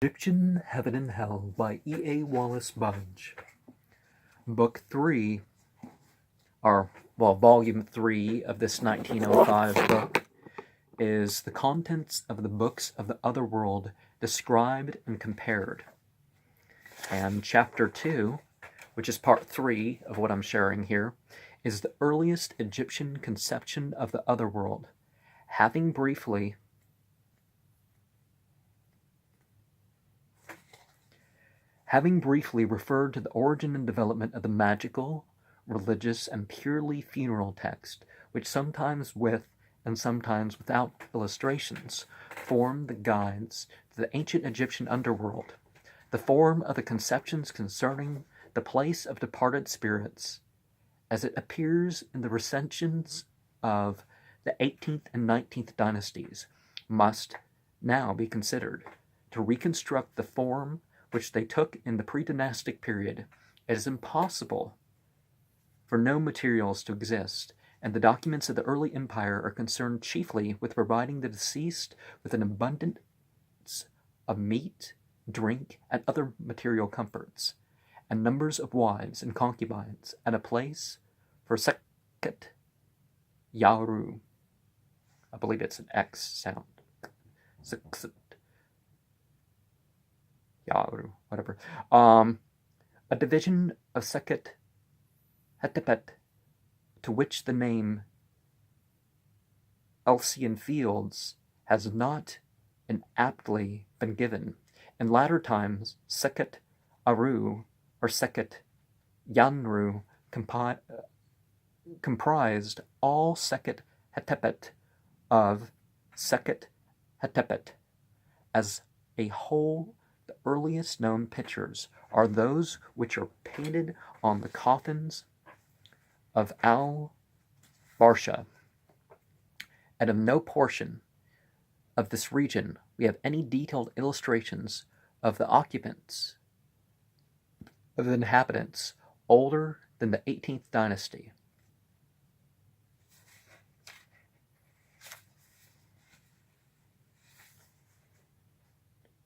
Egyptian Heaven and Hell by E. A. Wallis Budge. Book 3, Volume 3 of this 1905 book, is the contents of the books of the other world described and compared. And Chapter 2, which is Part 3 of what I'm sharing here, is the earliest Egyptian conception of the other world, having briefly referred to the origin and development of the magical, religious, and purely funeral text, which sometimes with and sometimes without illustrations form the guides to the ancient Egyptian underworld, the form of the conceptions concerning the place of departed spirits, as it appears in the recensions of the 18th and 19th dynasties, must now be considered to reconstruct the form which they took in the pre-dynastic period. It is impossible for no materials to exist, and the documents of the early empire are concerned chiefly with providing the deceased with an abundance of meat, drink, and other material comforts, and numbers of wives and concubines, and a place for Sekhet Yaru. I believe it's an X sound. Sekhet Yaru, whatever. A division of Sekhet Hetepet, to which the name Elysian Fields has not inaptly been given. In latter times, Sekhet Aru or Sekhet Yanru comprised all Sekhet Hetepet of Sekhet Hetepet. As a whole, the earliest known pictures are those which are painted on the coffins of al-Barsha, and of no portion of this region we have any detailed illustrations of the occupants, of the inhabitants, older than the 18th dynasty.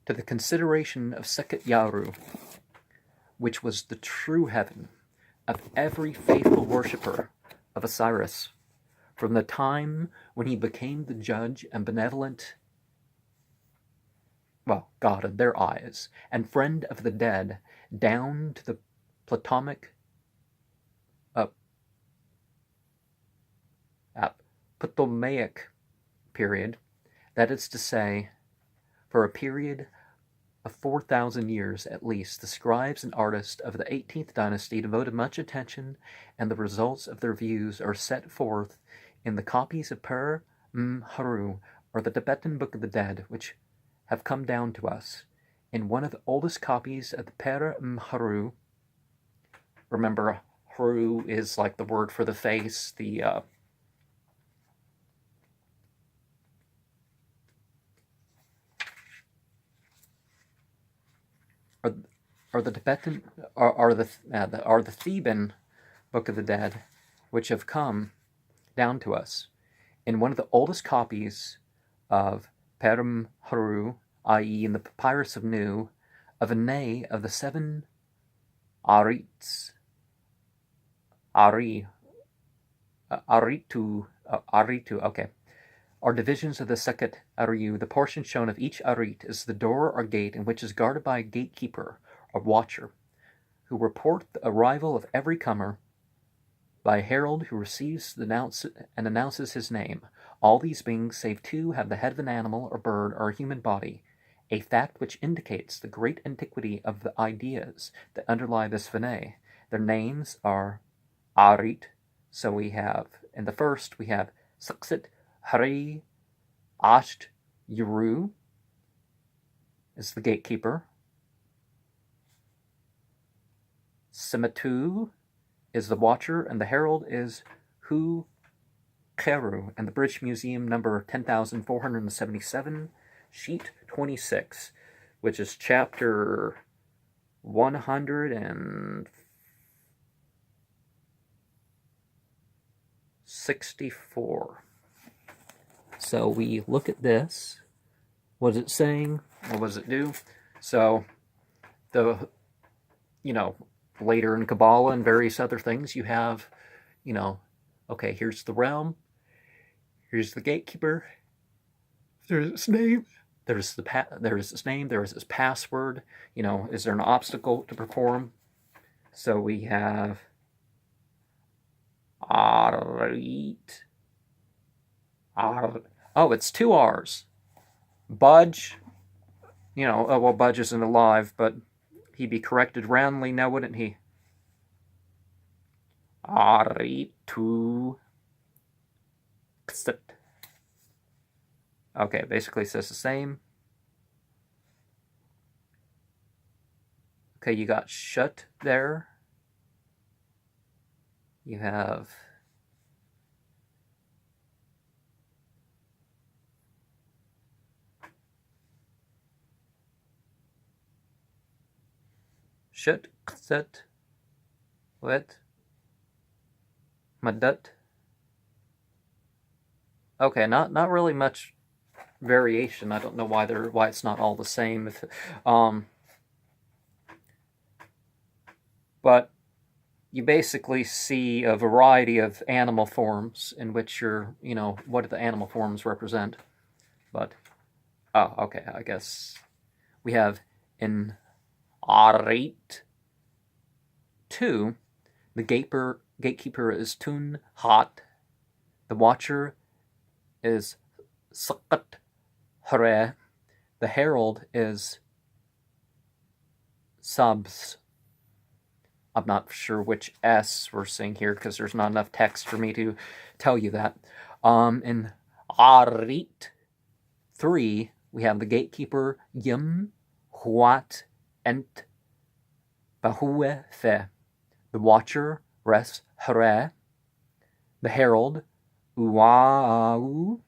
To the consideration of Sekhet Yaru, which was the true heaven of every faithful worshipper of Osiris, from the time when he became the judge and benevolent, God in their eyes, and friend of the dead, down to the Ptolemaic period, that is to say, for a period of 4,000 years at least, the scribes and artists of the 18th dynasty devoted much attention, and the results of their views are set forth in the copies of Per-Haru, or the Tibetan Book of the Dead, which have come down to us. In one of the oldest copies of the Per-Haru, remember, Haru is like the word for the face, or the Tibetan, are the Theban Book of the Dead, which have come down to us. In one of the oldest copies of Per-Haru, i.e. in the Papyrus of Nu, of Ane of the 7 Aritu, are divisions of the Sekhet Aru. The portion shown of each Arit is the door or gate, in which is guarded by a gatekeeper or watcher, who report the arrival of every comer by a herald who receives and announces his name. All these beings, save 2, have the head of an animal or bird or a human body, a fact which indicates the great antiquity of the ideas that underlie this Vinay. Their names are Arit. So we have, in the first, we have Sekhet Hari Asht Yuru is the gatekeeper. Semetu is the watcher, and the herald is Hu Keru, and the British Museum number 10,477, sheet 26, which is chapter 164. So we look at this. What is it saying? What does it do? So the, you know, later in Kabbalah and various other things, you have, you know, okay, here's the realm, here's the gatekeeper, there's his name, there is his name, there is his password. You know, is there an obstacle to perform? So we have Arit. Oh, it's 2 R's. Budge. You know, well, Budge isn't alive, but he'd be corrected roundly now, wouldn't he? Aritu. Okay, basically says the same. Okay, you got shut there. You have shut, set, wet, madat. Okay, not really much variation. I don't know why it's not all the same. But you basically see a variety of animal forms in which you're, you know, what do the animal forms represent? But oh, okay, I guess we have in Arit 2, the gatekeeper is Tun Hat, the watcher is Sakat Hare, the herald is Sabs. I'm not sure which S we're seeing here because there's not enough text for me to tell you that. In Arit 3, we have the gatekeeper Yim Huat Ent Bahue Fe, the watcher Res Hare, the herald Uau.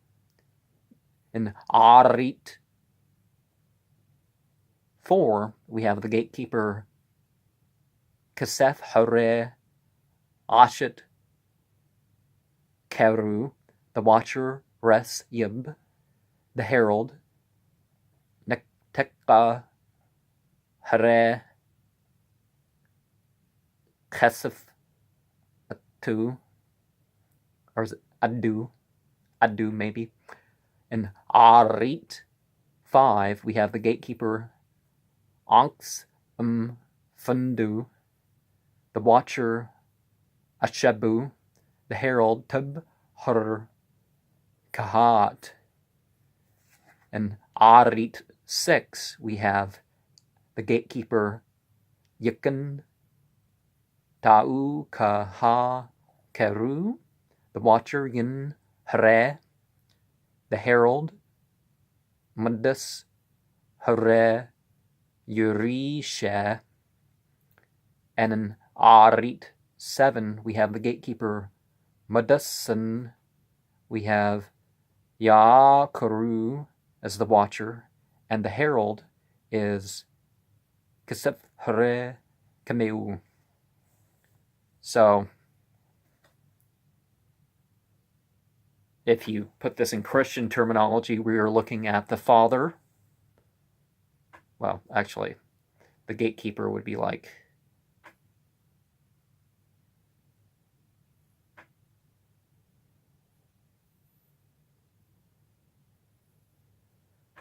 In Arit 4, we have the gatekeeper Kasef Hare Ashet Keru, the watcher Res Yib, the herald Nektekka Hare Kasef Atu, or is it Adu? Adu, maybe. In Arit 5, we have the gatekeeper Anks Fundu, the watcher Ashebu, the herald Tub Har Kahat. In Arit 6, we have the gatekeeper Yikan Ta'u Kaha Keru, the watcher Yin Hare, the herald Mundus Hare Yurisha. And in Arit 7, we have the gatekeeper Madusan. We have Yakaru as the watcher, and the herald is Kasef Hare Kameu. So, if you put this in Christian terminology, we are looking at the Father. Well, actually, the gatekeeper would be like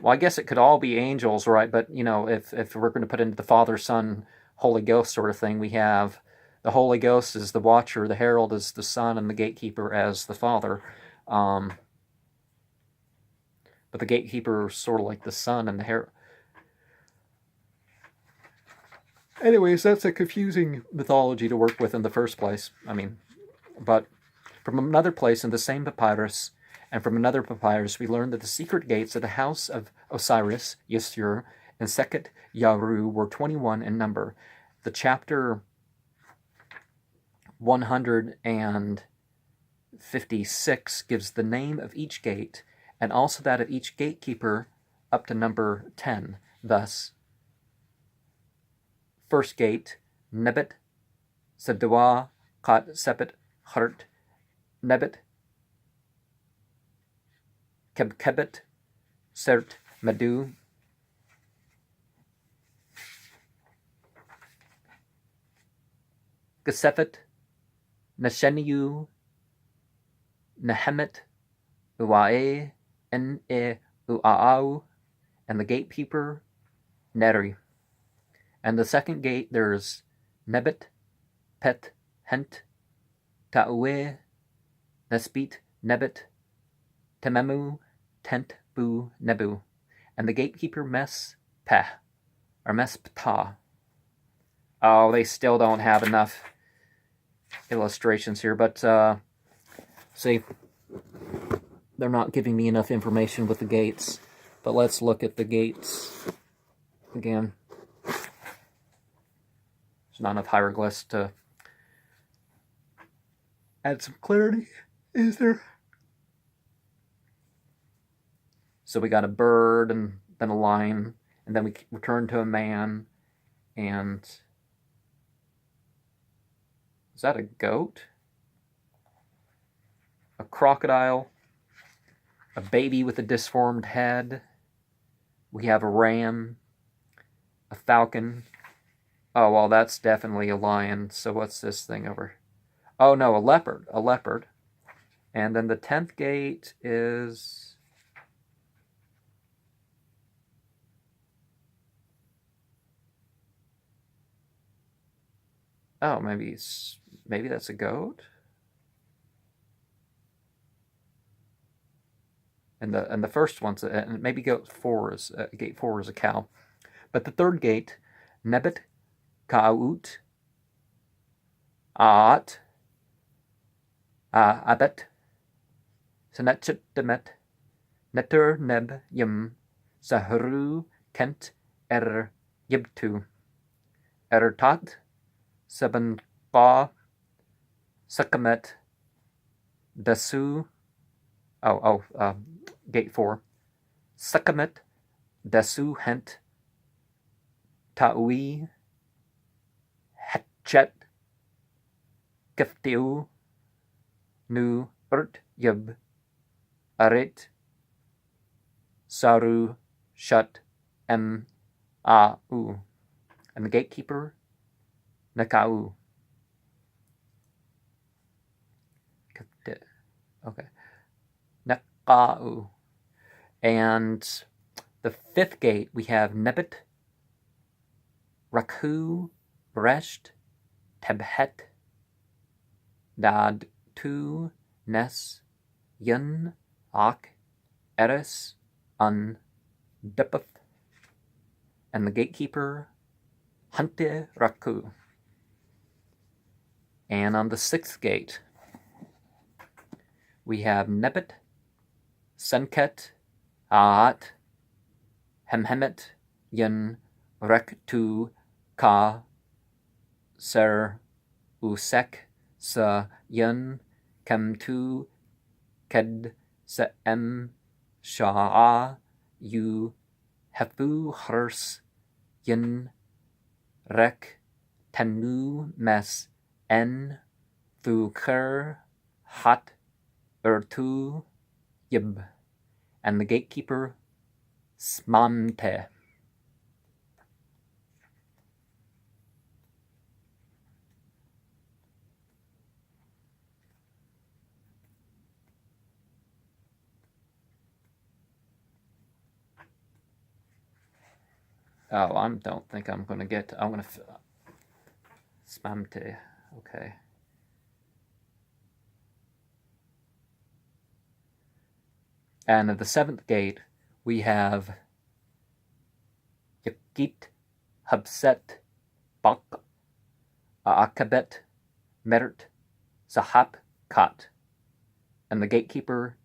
well, I guess it could all be angels, right? But, you know, if we're going to put into the Father, Son, Holy Ghost sort of thing, we have the Holy Ghost as the watcher, the herald as the Son, and the gatekeeper as the Father. But the gatekeeper is sort of like the Son and the herald. Anyways, that's a confusing mythology to work with in the first place. I mean, but from another place in the same papyrus, and from another papyrus, we learn that the secret gates of the house of Osiris, Yisur, and Sekhet Yaru were 21 in number. The chapter 156 gives the name of each gate, and also that of each gatekeeper up to number 10. Thus, first gate, Nebet, Sadwa, Kat, Sepet, Hart, Nebet, Kebkebet, Sert, Medu. Gesefet, Nasheniu, Nehemet, Uae, N-E, Uaau, and the gatekeeper, Neri. And the second gate, there's Nebet, Pet, Hent, Taue, Nespit, Nebet, Tememu, Tent, Bu, Nebu. And the gatekeeper, Mes, Peh, or Mes Ptah. Oh, they still don't have enough illustrations here, but see, they're not giving me enough information with the gates. But let's look at the gates again. There's not enough hieroglyphs to add some clarity, is there? So we got a bird, and then a lion, and then we return to a man, and is that a goat? A crocodile, a baby with a disformed head. We have a ram, a falcon. Oh, well, that's definitely a lion. So what's this thing over? Oh, no, a leopard. A leopard. And then the 10th gate is... oh, maybe that's a goat? And the first one's, and maybe gate 4 is a cow. But the third gate, Nebet, Ka'ut, Aat, Abet, Senetchit Demet, Neter Neb Yim, Sahru Kent Yibtu, Tat, Seben Ba, Sakamet, Dasu, gate 4, Sakamet, Dasu Hent, Taui, Hetchet, Keftiu, Nu, Yib, Arit, Saru, Shut, Au. And the gatekeeper, Nakau. Okay. Nakau. And the 5th gate, we have Nebet, Raku, Bresht, Tebhet, Dad, Tu, Nes, Yun, Ak, Eres, Un, Depeth, and the gatekeeper, Hante Raku. And on the 6th gate, we have Nebet, Senket, Aat, Hemhemet, Yun, Rek Tu, Ka, Ser, Usek, Sa, Yun, Kem Tu, Ked, Se, Sha'a, Yu, Hefu, Hers, Yin, Rek, Tenu, Mes, En, Thu, Ker, Hat, Ertu, Yib, and the gatekeeper, Smamte. Oh, I don't think I'm going to get... I'm going to... Smamte. Okay. And at the 7th gate, we have Yakit, Habset, Bak, Akabet, Mert, Sahap, Kat. And the gatekeeper,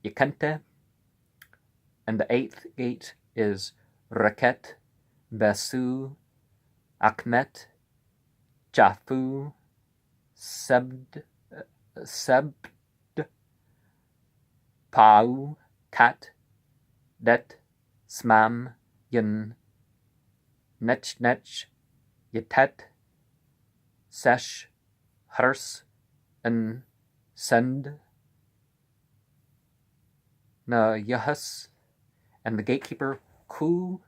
Yakente. And the 8th gate is Raket, Basu, Akmet, Jafu, Sebd, Pau, Kat, Det, Smam, Yin, Nech, Yetet, Sesh, Hers, and Send, Na, Yahus, and the gatekeeper, Ku,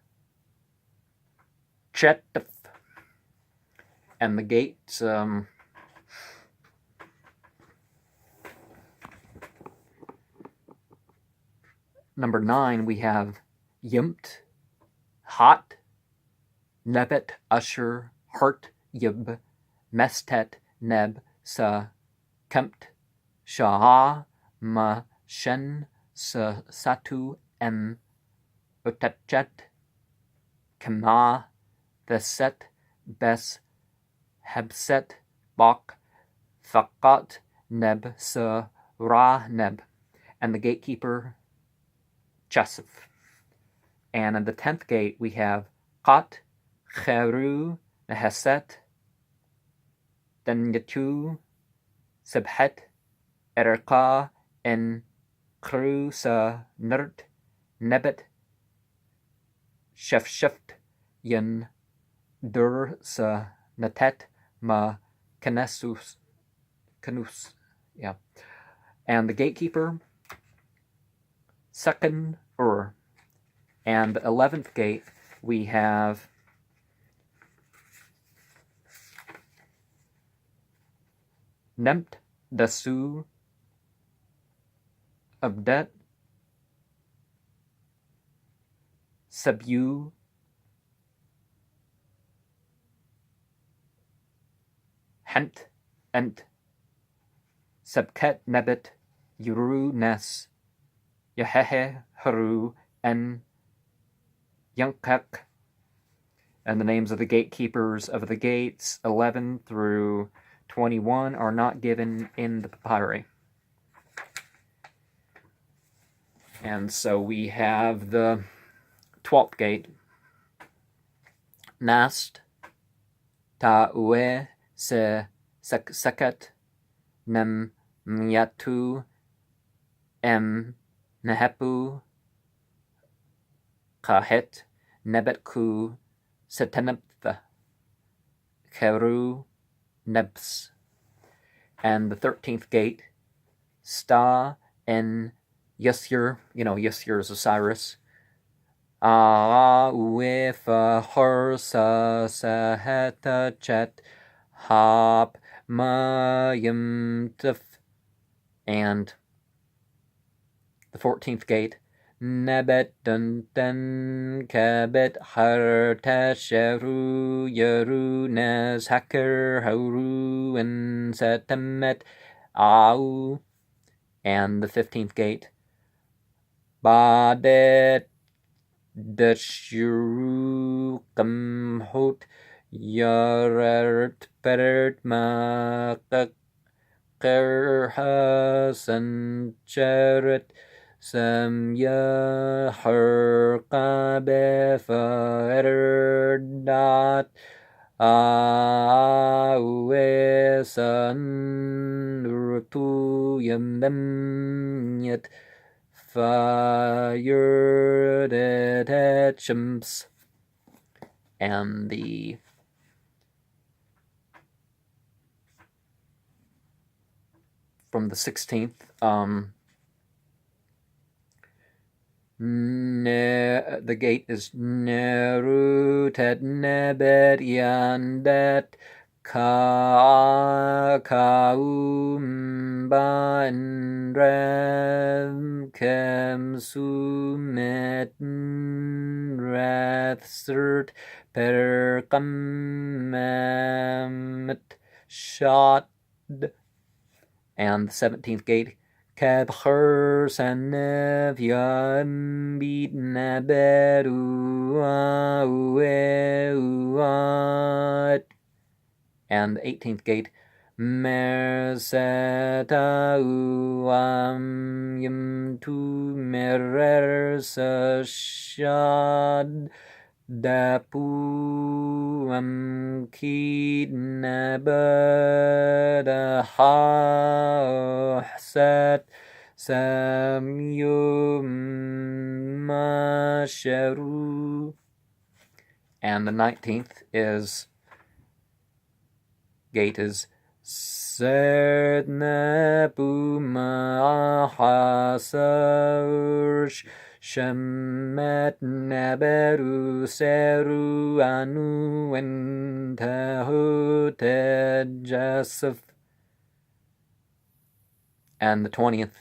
Chetf. And the gates, number 9, we have Yimt, Hot, Nebet, Usher, Hart, Yib, Mestet, Neb, Sa, Kempt, Shah, Ma, Shen, Sa, Satu, M, Utachet, Kema, Veset, Bes, Hebset, Bok, Fakat, Neb, Sa, Ra, Neb, and the gatekeeper, Chesef. And in the 10th gate, we have Qat, Cheru, Neheset, Denyatu, Sebhet, Erka, En, Kru, Sa, Nert, Nebet, Shefshift, Yin, Dur, Sa, Natet, Ma, Kanus. Yeah. And the gatekeeper, Second Ur. And the 11th gate, we have Nemt, Dasu, Abdet, Sabu, Hent, Ent, Sebket, Nebet, Yuru, Nes, Yahehe, Haru, En, Yunkek. And the names of the gatekeepers of the gates 11 through 21 are not given in the papyri. And so we have the 12th gate, Nast, Ta'ue, Se, Seket, Nem, Myatu, Em, Nehepu, Kahet, Nebetku, Seteneptha, Keru, Nebs. And the 13th gate, Sta, En, Yusur, Yusur is Osiris. With Horsa, Saheta, Chet, Hop, Mayim, Tuf. And the 14th gate, Nebet, Dunten, Kabet, Hartasheru, Yeru, Nes, Haker, Hauru, and Setemet, Au. And the 15th gate, Badet, Deshuru, Kamhot, Yarert, Peret, Makak, Kerhasan, Cheret, Samya, Herkabe, Faerdat, Awesan, Rutu, Yamdem, Fire, Chimps. And from the 16th, the gate is Neru, Tet, Nebet, Yandet, Kaum, Ban, Rev, Kem, Sumet, Rathsert, Per, Kamet, Shot. And the 17th gate, Kadher, Sanev, Yambit, Nabet, Uat. And the 18th gate, Merseta, Uam, Yim, Tu, Merer, Shad, Dapu, Kid, Nabada, Set, Samyum, Masharu. And the 19th gate is Sednapu, Mahasarsh, Shemet neberu seru anu entahu Joseph. And the 20th.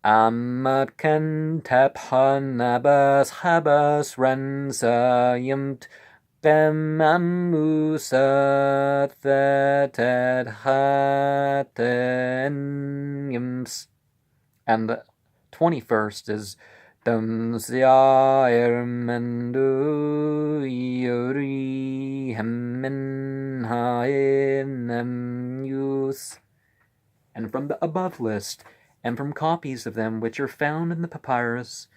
Amat kan taphan nabas habas ransayamt Bemamusa theted hatenyams. And the 21st is Damsia ermendu yuri hemen haenemus. And from the above list, and from copies of them which are found in the papyrus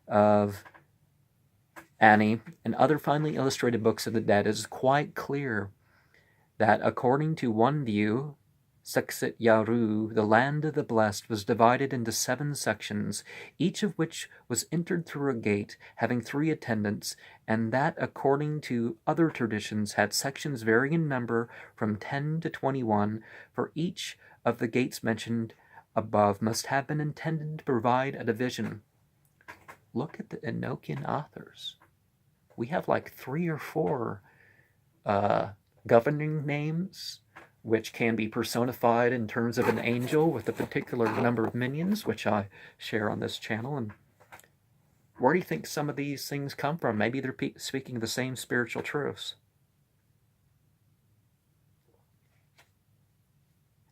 of Annie and other finely illustrated books of the dead, it is quite clear that according to one view, Sekset Yaru, the land of the blessed, was divided into 7 sections, each of which was entered through a gate having 3 attendants, and that according to other traditions had sections varying in number from 10 to 21, for each of the gates mentioned above must have been intended to provide a division. Look at the Enochian authors. We have like 3 or 4 governing names, which can be personified in terms of an angel with a particular number of minions, which I share on this channel. And where do you think some of these things come from? Maybe they're speaking the same spiritual truths.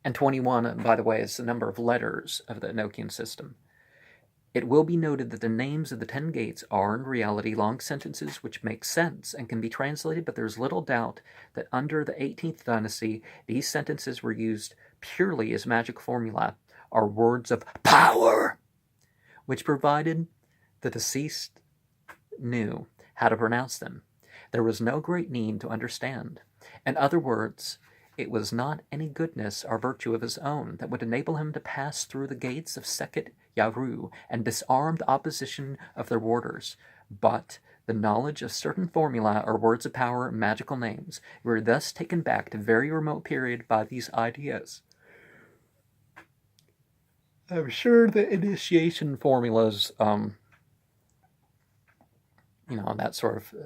And 21, by the way, is the number of letters of the Enochian system. It will be noted that the names of the 10 gates are, in reality, long sentences which make sense and can be translated, but there is little doubt that under the 18th dynasty, these sentences were used purely as magic formula, or words of power, which provided the deceased knew how to pronounce them. There was no great need to understand. In other words, it was not any goodness or virtue of his own that would enable him to pass through the gates of Sekhet Yaru and disarm the opposition of their warders, but the knowledge of certain formulae or words of power and magical names. We were thus taken back to a very remote period by these ideas. I'm sure the initiation formulas,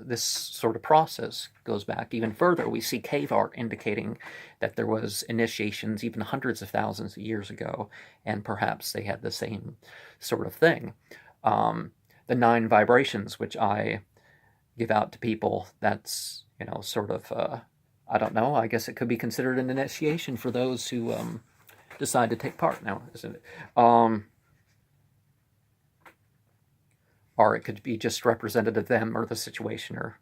this sort of process goes back even further. We see cave art indicating that there was initiations even hundreds of thousands of years ago, and perhaps they had the same sort of thing. The 9 vibrations, which I give out to people, that's, I don't know, I guess it could be considered an initiation for those who decide to take part now, isn't it? Or it could be just representative of them or the situation, or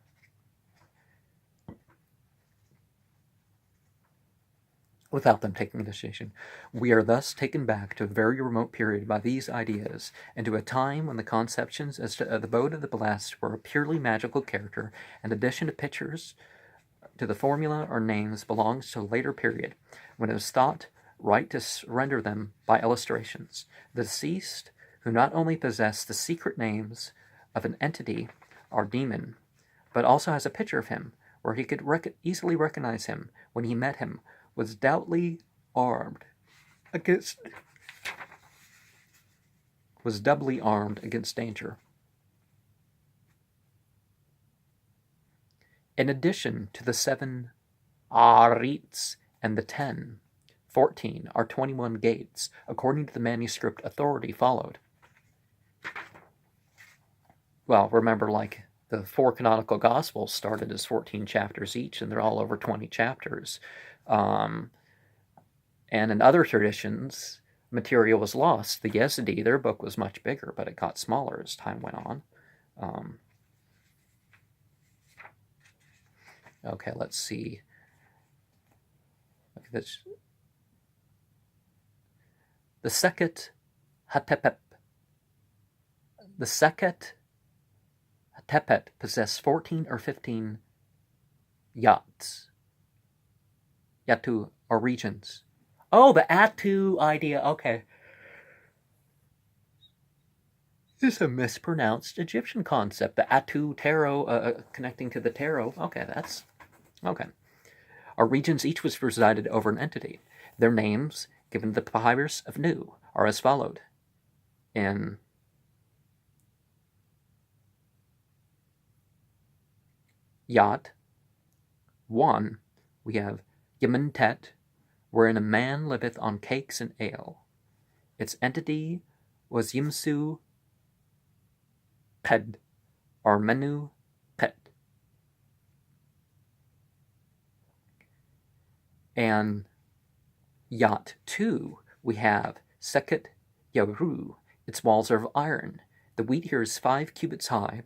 without them taking initiation. We are thus taken back to a very remote period by these ideas, and to a time when the conceptions as to the abode of the blessed were a purely magical character, and addition of pictures to the formula or names belongs to a later period, when it was thought right to render them by illustrations. The deceased, who not only possessed the secret names of an entity or demon, but also has a picture of him, where he could easily recognize him when he met him, was doubly armed against danger. In addition to the 7 arits and the 14 are 21 gates, according to the manuscript authority followed. Well, remember, like, the 4 canonical Gospels started as 14 chapters each, and they're all over 20 chapters. And in other traditions, material was lost. The Yazidi, their book was much bigger, but it got smaller as time went on. Okay, let's see. Look at this. The Sekhet Hatepet. The Sekhet Hatepet possessed 14 or 15 yachts. Yatu, or regions. Oh, the Atu idea, okay. This is a mispronounced Egyptian concept. The Atu tarot, connecting to the tarot. Okay, that's... Okay. Our regions each was presided over an entity. Their names, given the papyrus of Nu, are as followed. In Yat 1, we have Yementet, wherein a man liveth on cakes and ale. Its entity was Yimsu Ped, or Menu Pet. And Yat 2, we have Seket Yaru. Its walls are of iron. The wheat here is 5 cubits high,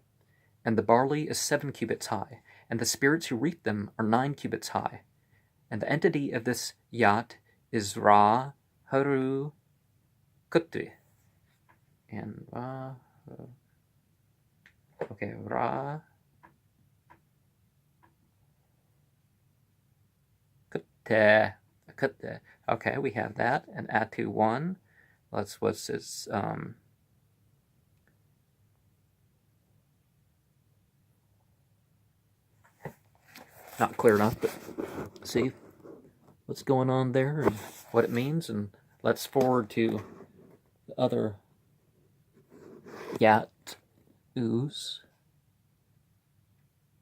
and the barley is 7 cubits high, and the spirits who reap them are 9 cubits high. And the entity of this Yat is Ra Haru Kutri. And Ra... okay, Ra... Kute. Okay, we have that. And Atu 1. What's this? Not clear enough, but see what's going on there and what it means. And let's forward to the other Yat-Us.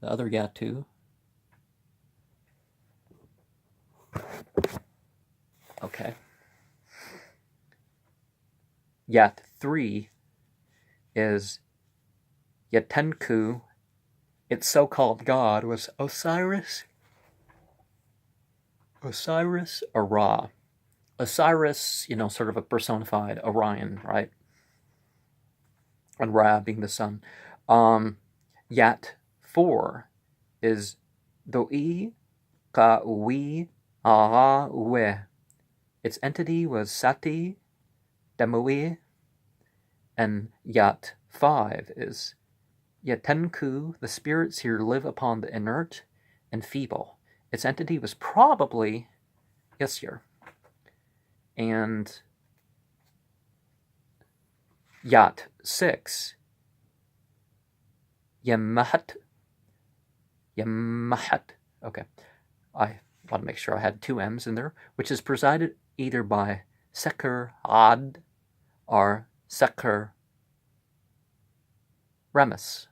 The other Yatu. Okay. Yat 3 is Yatenku. Its so-called god was Osiris or Ra. Osiris, sort of a personified Orion, right? And Ra being the sun. Yat 4 is Doi Ka Ui Aha Ue. Its entity was Sati Demui. And Yat 5 is Yatenku. The spirits here live upon the inert and feeble. Its entity was probably Yesir. And Yat 6, Yemahat. Okay. I want to make sure I had 2 M's in there, which is presided either by Seker Ad or Seker Remus.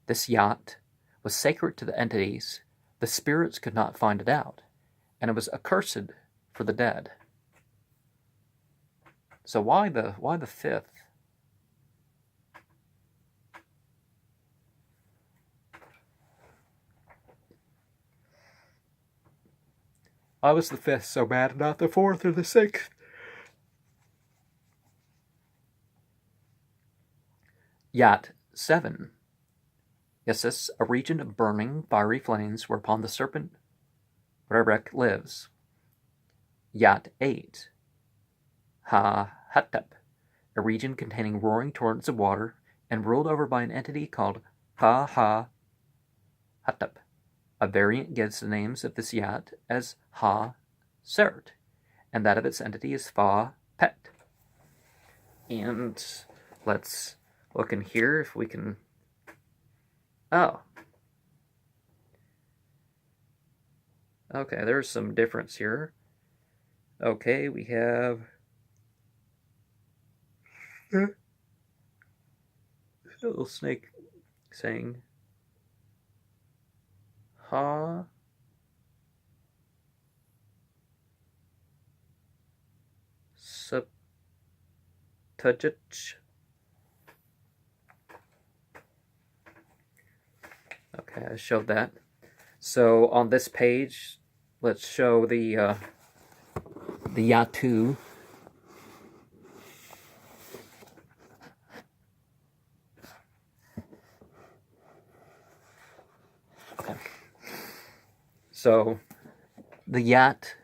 This Yat was sacred to the entities. The spirits could not find it out, and it was accursed for the dead. So why the 5th? Why was the 5th so bad, not the 4th or the 6th? Yat 7. Yes, a region of burning, fiery flames whereupon the serpent Rerek lives. Yat 8. Ha-Hattep, a region containing roaring torrents of water and ruled over by an entity called Ha-Ha-Hattep. A variant gives the names of this Yat as Ha-Sert, and that of its entity is Fa-Pet. And let's look in here if we can... Oh. Okay, there's some difference here. Okay, we have... a little snake saying... Ha... Subtujich. Okay, I showed that. So on this page, let's show the Yatu. Okay. So the Yat.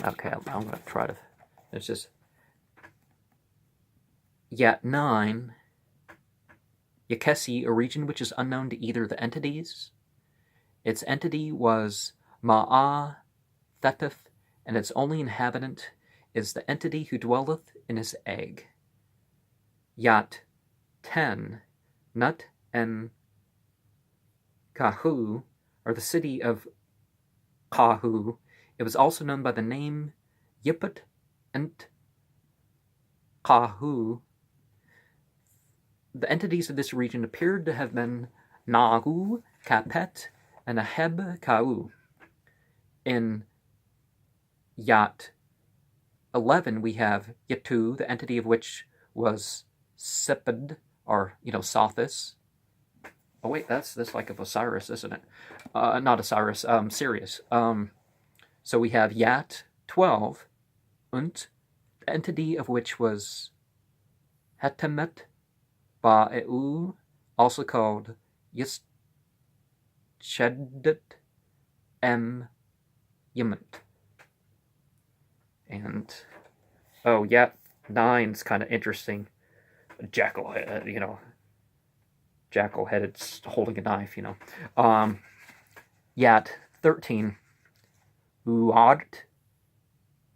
Okay, I'm going to try to. There's just Yat 9. Yakesi, a region which is unknown to either the entities. Its entity was Ma'a Thetheth, and its only inhabitant is the entity who dwelleth in his egg. Yat 10. Nut and Kahu, or the city of Kahu. It was also known by the name Yiput and Kahu. the entities of this region appeared to have been Nagu, Kapet, and Aheb Kau. In Yat 11, we have Yatu, the entity of which was Sepid, or, Sothis. Oh wait, that's like of Osiris, isn't it? Not Osiris, Sirius. So we have Yat 12, the entity of which was Hetemet Ba'eu, also called Yischedet M. Yement. And, Yat 9's kind of interesting. Jackal, jackal-headed, holding a knife, Yat 13, Uart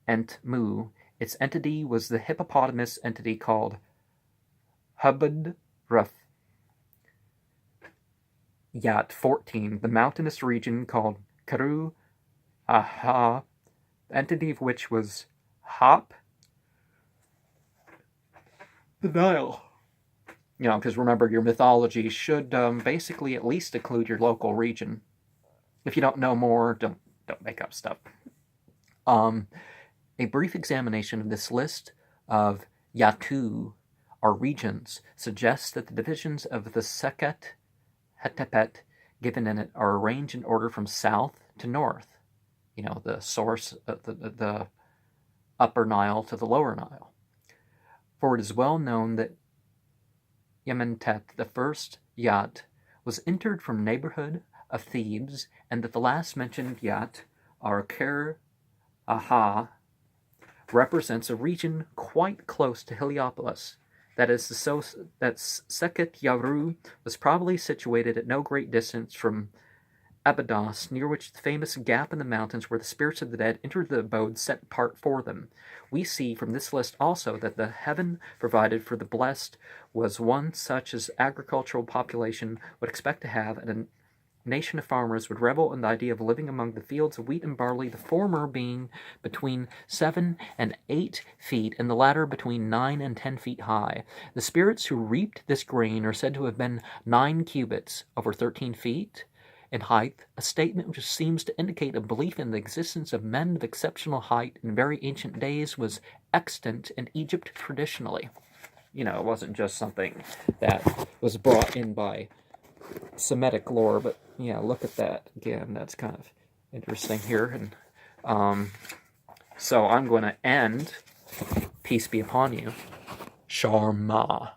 and Mu. Its entity was the hippopotamus entity called Hubad Ruf. Yat 14, the mountainous region called Karu Aha, the entity of which was Hop the Nile. Because remember, your mythology should basically at least include your local region. If you don't know more, don't make up stuff. A brief examination of this list of Yatu, or regions, suggests that the divisions of the Sekhet Hetepet given in it are arranged in order from south to north. The source of the upper Nile to the lower Nile. For it is well known that Yementet, the first Yat, was entered from neighborhood of Thebes, and that the last mentioned Yat, or Ker Aha, represents a region quite close to Heliopolis. That is, that Sekhet Yaru was probably situated at no great distance from Abydos, near which the famous gap in the mountains where the spirits of the dead entered the abode set apart for them. We see from this list also that the heaven provided for the blessed was one such as agricultural population would expect to have, and a nation of farmers would revel in the idea of living among the fields of wheat and barley, the former being between 7 and 8 feet, and the latter between 9 and 10 feet high. The spirits who reaped this grain are said to have been 9 cubits, over 13 feet, in height, a statement which seems to indicate a belief in the existence of men of exceptional height in very ancient days was extant in Egypt traditionally. It wasn't just something that was brought in by Semitic lore, but look at that again. That's kind of interesting here. And so I'm going to end, peace be upon you, Sharma.